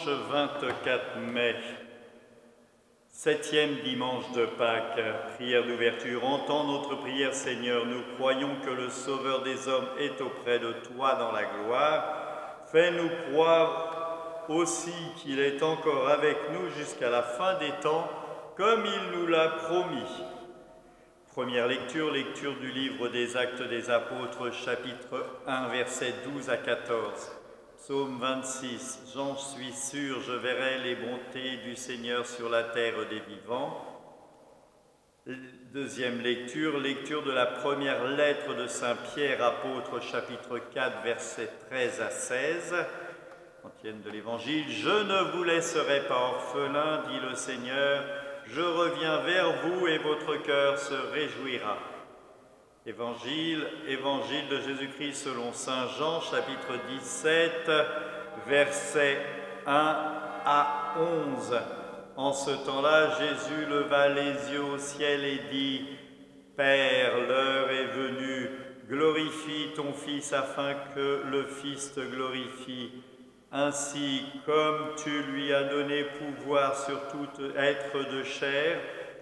Dimanche 24 mai, 7e dimanche de Pâques, prière d'ouverture. Entends notre prière, Seigneur. Nous croyons que le Sauveur des hommes est auprès de toi dans la gloire. Fais-nous croire aussi qu'il est encore avec nous jusqu'à la fin des temps, comme il nous l'a promis. Première lecture, lecture du livre des Actes des Apôtres, chapitre 1, versets 12 à 14. Psaume 26, j'en suis sûr, je verrai les bontés du Seigneur sur la terre des vivants. Deuxième lecture, lecture de la première lettre de Saint Pierre, apôtre, chapitre 4, versets 13 à 16. Antienne de l'Évangile, je ne vous laisserai pas orphelin, dit le Seigneur, je reviens vers vous et votre cœur se réjouira. Évangile de Jésus-Christ selon saint Jean, chapitre 17, versets 1 à 11. En ce temps-là, Jésus leva les yeux au ciel et dit, « Père, l'heure est venue, glorifie ton Fils afin que le Fils te glorifie. Ainsi, comme tu lui as donné pouvoir sur tout être de chair,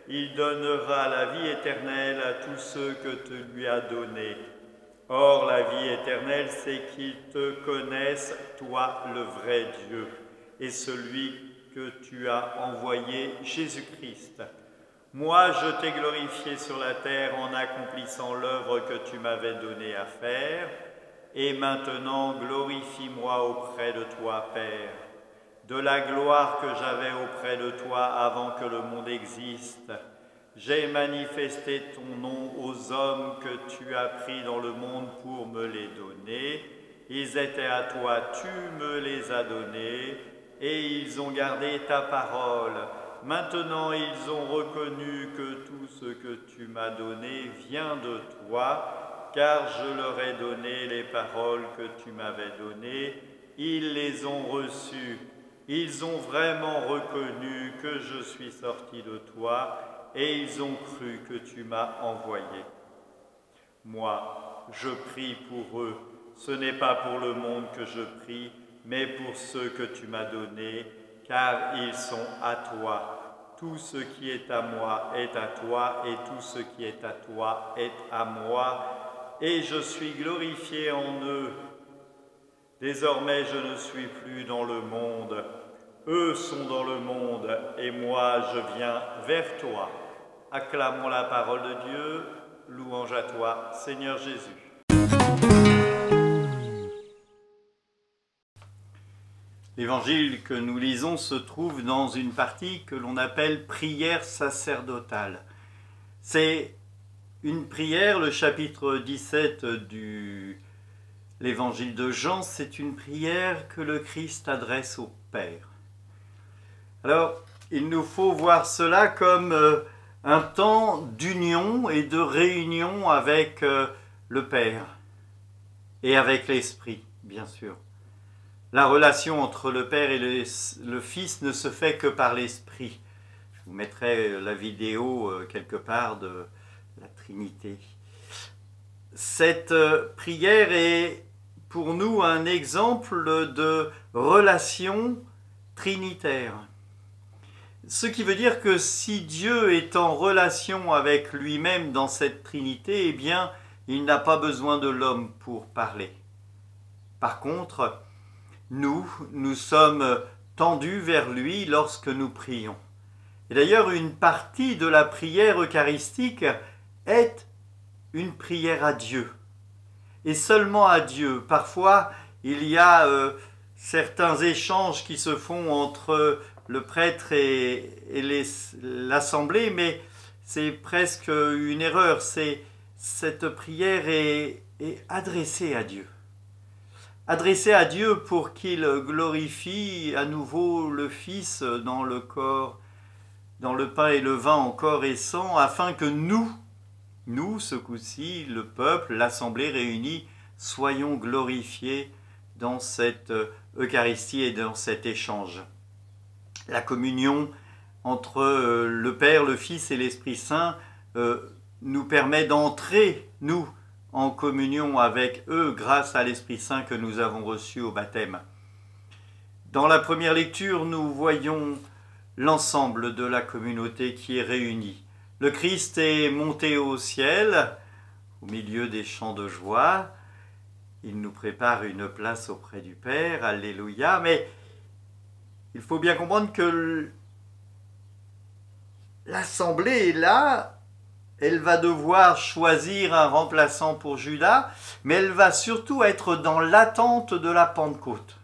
il donnera la vie éternelle à tous ceux que tu lui as donnés. Or, la vie éternelle, c'est qu'ils te connaissent, toi, le vrai Dieu, et celui que tu as envoyé, Jésus-Christ. Moi, je t'ai glorifié sur la terre en accomplissant l'œuvre que tu m'avais donnée à faire, et maintenant, glorifie-moi auprès de toi, Père. De la gloire que j'avais auprès de toi avant que le monde existe. J'ai manifesté ton nom aux hommes que tu as pris dans le monde pour me les donner. Ils étaient à toi, tu me les as donnés, et ils ont gardé ta parole. Maintenant, ils ont reconnu que tout ce que tu m'as donné vient de toi, car je leur ai donné les paroles que tu m'avais données. Ils les ont reçues. Ils ont vraiment reconnu que je suis sorti de toi et ils ont cru que tu m'as envoyé. Moi, je prie pour eux. Ce n'est pas pour le monde que je prie, mais pour ceux que tu m'as donnés, car ils sont à toi. Tout ce qui est à moi est à toi et tout ce qui est à toi est à moi. Et je suis glorifié en eux. Désormais, je ne suis plus dans le monde. Eux sont dans le monde, et moi, je viens vers toi. Acclamons la parole de Dieu. Louange à toi, Seigneur Jésus. L'évangile que nous lisons se trouve dans une partie que l'on appelle prière sacerdotale. C'est une prière, le chapitre 17 du l'évangile de Jean, c'est une prière que le Christ adresse au Père. Alors, il nous faut voir cela comme un temps d'union et de réunion avec le Père et avec l'Esprit, bien sûr. La relation entre le Père et le Fils ne se fait que par l'Esprit. Je vous mettrai la vidéo quelque part de la Trinité. Cette prière est pour nous un exemple de relation trinitaire. Ce qui veut dire que si Dieu est en relation avec lui-même dans cette Trinité, eh bien, il n'a pas besoin de l'homme pour parler. Par contre, nous sommes tendus vers lui lorsque nous prions. Et d'ailleurs, une partie de la prière eucharistique est une prière à Dieu. Et seulement à Dieu. Parfois, il y a certains échanges qui se font entre le prêtre et l'assemblée, mais c'est presque une erreur. Cette prière est adressée à Dieu. Adressée à Dieu pour qu'il glorifie à nouveau le Fils dans le corps, dans le pain et le vin en corps et sang, afin que nous, ce coup-ci, le peuple, l'assemblée réunie, soyons glorifiés dans cette Eucharistie et dans cet échange. La communion entre le Père, le Fils et l'Esprit Saint nous permet d'entrer, nous, en communion avec eux grâce à l'Esprit Saint que nous avons reçu au baptême. Dans la première lecture, nous voyons l'ensemble de la communauté qui est réunie. Le Christ est monté au ciel, au milieu des chants de joie. Il nous prépare une place auprès du Père, alléluia. Mais il faut bien comprendre que l'assemblée est là. Elle va devoir choisir un remplaçant pour Judas, mais elle va surtout être dans l'attente de la Pentecôte.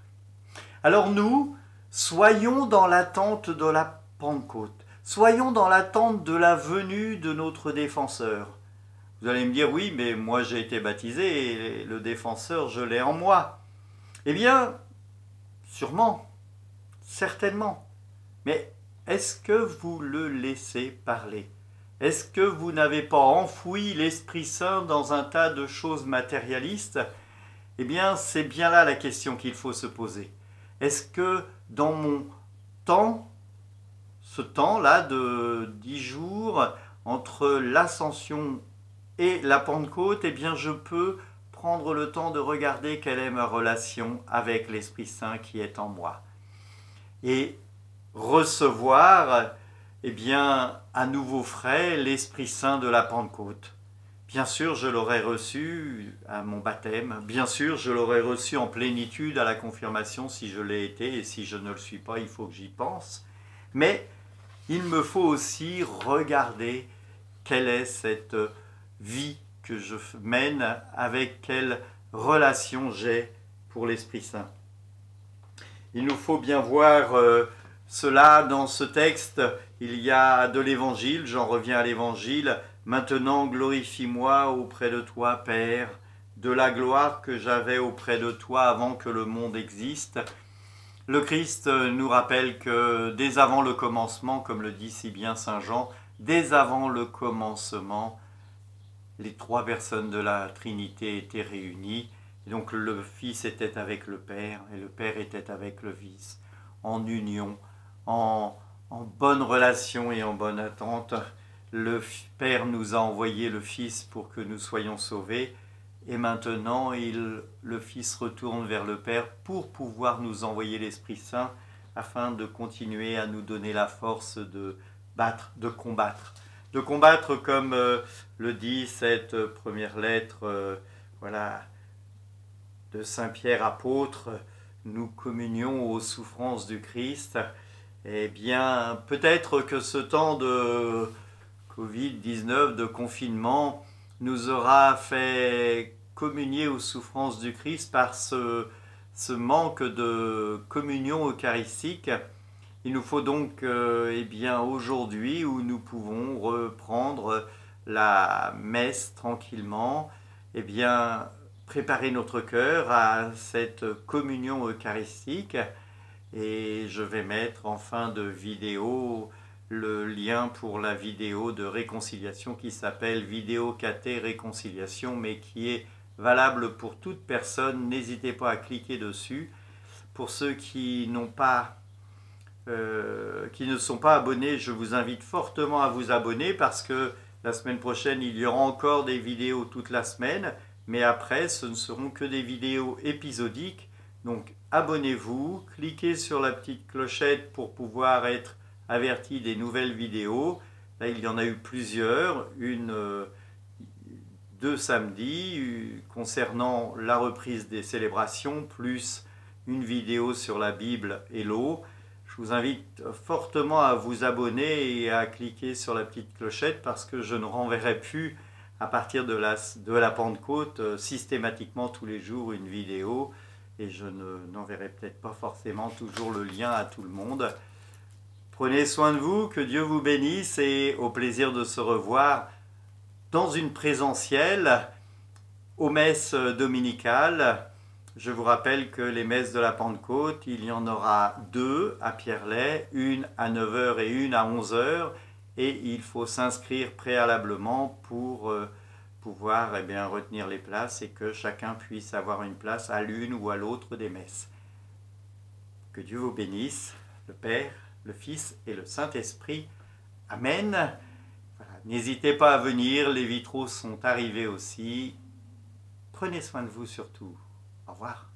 Alors nous, soyons dans l'attente de la Pentecôte. Soyons dans l'attente de la venue de notre défenseur. Vous allez me dire, oui, mais moi j'ai été baptisé et le défenseur, je l'ai en moi. Eh bien, sûrement, certainement. Mais est-ce que vous le laissez parler ? Est-ce que vous n'avez pas enfoui l'Esprit Saint dans un tas de choses matérialistes ? Eh bien, c'est bien là la question qu'il faut se poser. Est-ce que dans mon temps, ce temps-là de 10 jours, entre l'ascension et la Pentecôte, eh bien, je peux prendre le temps de regarder quelle est ma relation avec l'Esprit Saint qui est en moi. Et recevoir, eh bien, à nouveau frais, l'Esprit Saint de la Pentecôte. Bien sûr, je l'aurais reçu à mon baptême. Bien sûr, je l'aurais reçu en plénitude à la confirmation si je l'ai été. Et si je ne le suis pas, il faut que j'y pense. Mais il me faut aussi regarder quelle est cette vie que je mène, avec quelle relation j'ai pour l'Esprit Saint. Il nous faut bien voir cela dans ce texte. Il y a de l'Évangile, j'en reviens à l'Évangile. Maintenant, glorifie-moi auprès de toi, Père, de la gloire que j'avais auprès de toi avant que le monde existe. Le Christ nous rappelle que dès avant le commencement, comme le dit si bien Saint Jean, dès avant le commencement, les trois personnes de la Trinité étaient réunies. Et donc le Fils était avec le Père et le Père était avec le Fils, en union, en bonne relation et en bonne attente. Le Père nous a envoyé le Fils pour que nous soyons sauvés. Et maintenant, le Fils retourne vers le Père pour pouvoir nous envoyer l'Esprit Saint afin de continuer à nous donner la force de battre, de combattre. De combattre comme le dit cette première lettre de Saint Pierre apôtre, nous communions aux souffrances du Christ. Eh bien, peut-être que ce temps de Covid-19, de confinement, nous aura fait communier aux souffrances du Christ par ce manque de communion eucharistique. Il nous faut donc aujourd'hui, où nous pouvons reprendre la messe tranquillement, préparer notre cœur à cette communion eucharistique. Et je vais mettre en fin de vidéo le lien pour la vidéo de réconciliation qui s'appelle Vidéo Caté Réconciliation, mais qui est valable pour toute personne. N'hésitez pas à cliquer dessus. Pour ceux qui ne sont pas abonnés, je vous invite fortement à vous abonner parce que la semaine prochaine, il y aura encore des vidéos toute la semaine, mais après, ce ne seront que des vidéos épisodiques. Donc, abonnez-vous, cliquez sur la petite clochette pour pouvoir être averti des nouvelles vidéos. Là, il y en a eu plusieurs, deux samedis concernant la reprise des célébrations, plus une vidéo sur la Bible et l'eau. Je vous invite fortement à vous abonner et à cliquer sur la petite clochette parce que je ne renverrai plus à partir de la Pentecôte systématiquement tous les jours une vidéo et je n'enverrai peut-être pas forcément toujours le lien à tout le monde. Prenez soin de vous, que Dieu vous bénisse et au plaisir de se revoir dans une présentielle aux messes dominicales. Je vous rappelle que les messes de la Pentecôte, il y en aura deux à Pierrelet, une à 9 h et une à 11 h. Et il faut s'inscrire préalablement pour pouvoir retenir les places et que chacun puisse avoir une place à l'une ou à l'autre des messes. Que Dieu vous bénisse, le Père, le Fils et le Saint-Esprit. Amen. Voilà. N'hésitez pas à venir, les vitraux sont arrivés aussi. Prenez soin de vous surtout. Au revoir.